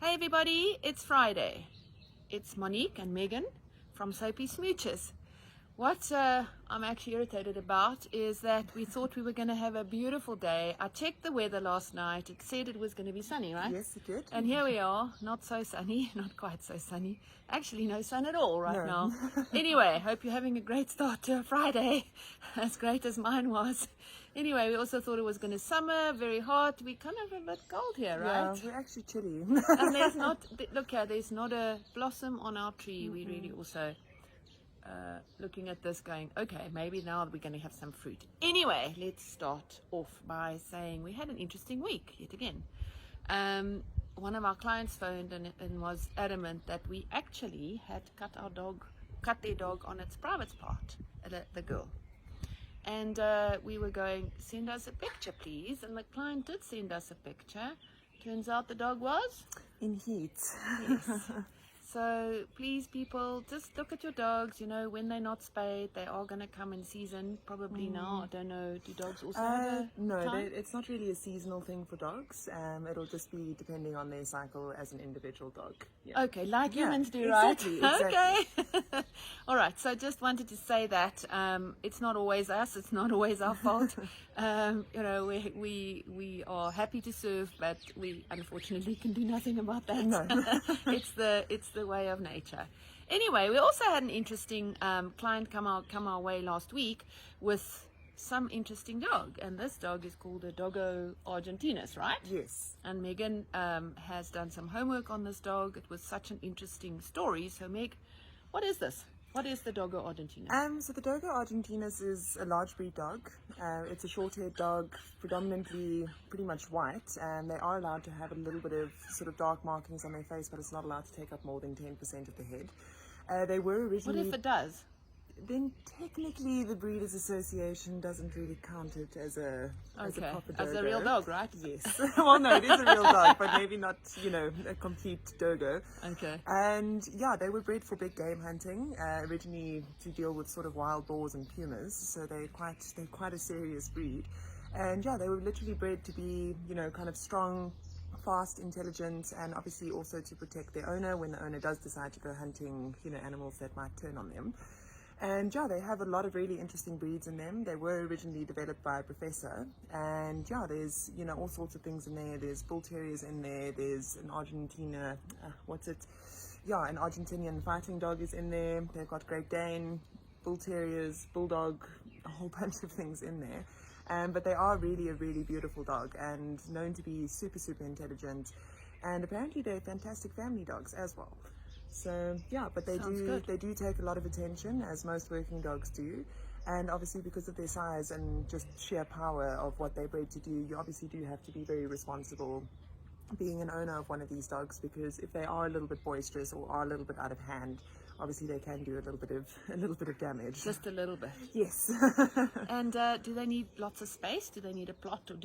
Hey everybody, it's Friday. It's Monique and Megan from Soapy Smooches. What I'm actually irritated about is that we thought we were going to have a beautiful day. I checked the weather last night. It said it was going to be sunny, right? Yes, it did. And here we are, not so sunny, not quite so sunny. Actually, no sun at all right now. Anyway, hope you're having a great start to a Friday, as great as mine was. Anyway, we also thought it was going to summer, very hot. We kind of a bit cold here, right? Yeah, we're actually chilly. And there's not, look here, there's not a blossom on our tree. We really also looking at this going, okay, maybe now we're going to have some fruit. Anyway, let's start off by saying we had an interesting week yet again. One of our clients phoned and was adamant that we actually had cut their dog on its private part, the girl. And we were going, send us a picture please, and the client did send us a picture. Turns out the dog was in heat. Yes. So please people, just look at your dogs. You know, when they're not spayed, they are going to come in season, probably now. I don't know, do dogs also have a No, time? it's not really a seasonal thing for dogs. It'll just be depending on their cycle as an individual dog. Yeah. Okay, like Yeah, humans do, exactly, right? exactly. Okay. All right, so just wanted to say that it's not always us, it's not always our fault. You know, we are happy to serve, but we unfortunately can do nothing about that. No. it's the way of nature. Anyway, we also had an interesting client come our way last week with some interesting dog, and this dog is called a Dogo Argentino, right? Yes. And Megan has done some homework on this dog. It was such an interesting story. So Meg, what is this? What is the Dogo Argentino? So the Dogo Argentinos is a large breed dog. It's a short-haired dog, predominantly pretty much white, and they are allowed to have a little bit of sort of dark markings on their face, but it's not allowed to take up more than 10% of the head. They were originally... What if it does? Then technically the Breeders Association doesn't really count it as a proper dogo. As a real dog, right? Yes. Well, no, it is a real dog, but maybe not, a complete dogo. Okay. And yeah, they were bred for big game hunting, originally to deal with sort of wild boars and pumas, so they're quite a serious breed. And yeah, they were literally bred to be, kind of strong, fast, intelligent, and obviously also to protect their owner when the owner does decide to go hunting, animals that might turn on them. And yeah, they have a lot of really interesting breeds in them. They were originally developed by a professor, and yeah, there's all sorts of things in there. There's bull terriers in there. There's an Argentina, an Argentinian fighting dog is in there. They've got Great Dane, bull terriers, bulldog, a whole bunch of things in there. But they are really a really beautiful dog and known to be super intelligent. And apparently they're fantastic family dogs as well. So yeah, but they do take a lot of attention, as most working dogs do, and obviously because of their size and just sheer power of what they're bred to do, you obviously do have to be very responsible being an owner of one of these dogs, because if they are a little bit boisterous or are a little bit out of hand, obviously they can do a little bit of damage. Just a little bit. Yes. And do they need lots of space? Do they need a plot, or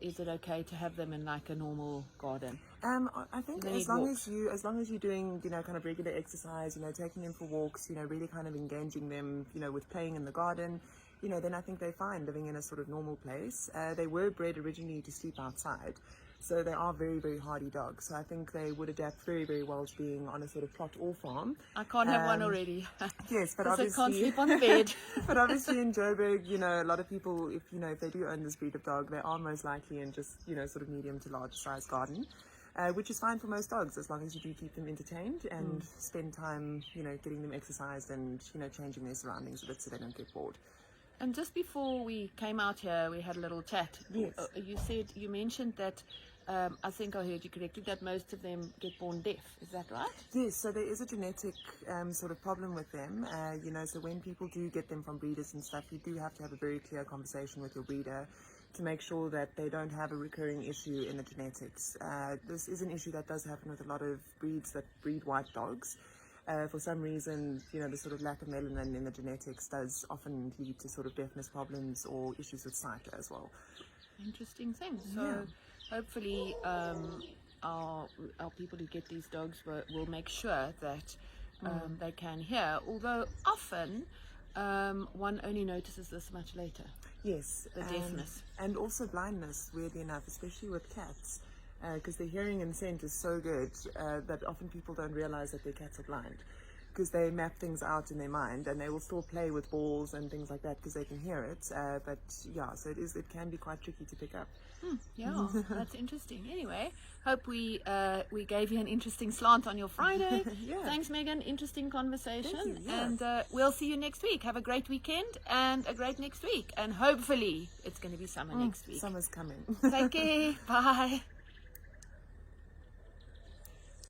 is it okay to have them in like a normal garden? I think as long as you're doing, kind of regular exercise, taking them for walks, really kind of engaging them, with playing in the garden, then I think they're fine living in a sort of normal place. They were bred originally to sleep outside. So they are very, very hardy dogs. So I think they would adapt very, very well to being on a sort of plot or farm. I can't have one already. Yes, but obviously... I can't sleep on the bed. But obviously in Joburg, a lot of people, if they do own this breed of dog, they are most likely in just, sort of medium to large size garden. Which is fine for most dogs, as long as you do keep them entertained and spend time, getting them exercised and, changing their surroundings a bit so they don't get bored. And just before we came out here, we had a little chat. Yes. You mentioned that, I think I heard you correctly, that most of them get born deaf. Is that right? Yes, so there is a genetic sort of problem with them. So when people do get them from breeders and stuff, you do have to have a very clear conversation with your breeder to make sure that they don't have a recurring issue in the genetics. This is an issue that does happen with a lot of breeds that breed white dogs. For some reason, the sort of lack of melanin in the genetics does often lead to sort of deafness problems or issues with sight as well. Interesting thing. So hopefully our people who get these dogs will make sure that they can hear, although often one only notices this much later. Yes. The deafness. And also blindness, weirdly enough, especially with cats. because their hearing and scent is so good that often people don't realize that their cats are blind, because they map things out in their mind, and they will still play with balls and things like that because they can hear it. But yeah, so it can be quite tricky to pick up. Yeah, that's interesting. Anyway, hope we gave you an interesting slant on your Friday. Yeah. Thanks, Megan. Interesting conversation. Thank you, yeah. And we'll see you next week. Have a great weekend and a great next week. And hopefully it's going to be summer next week. Summer's coming. Take care. Bye.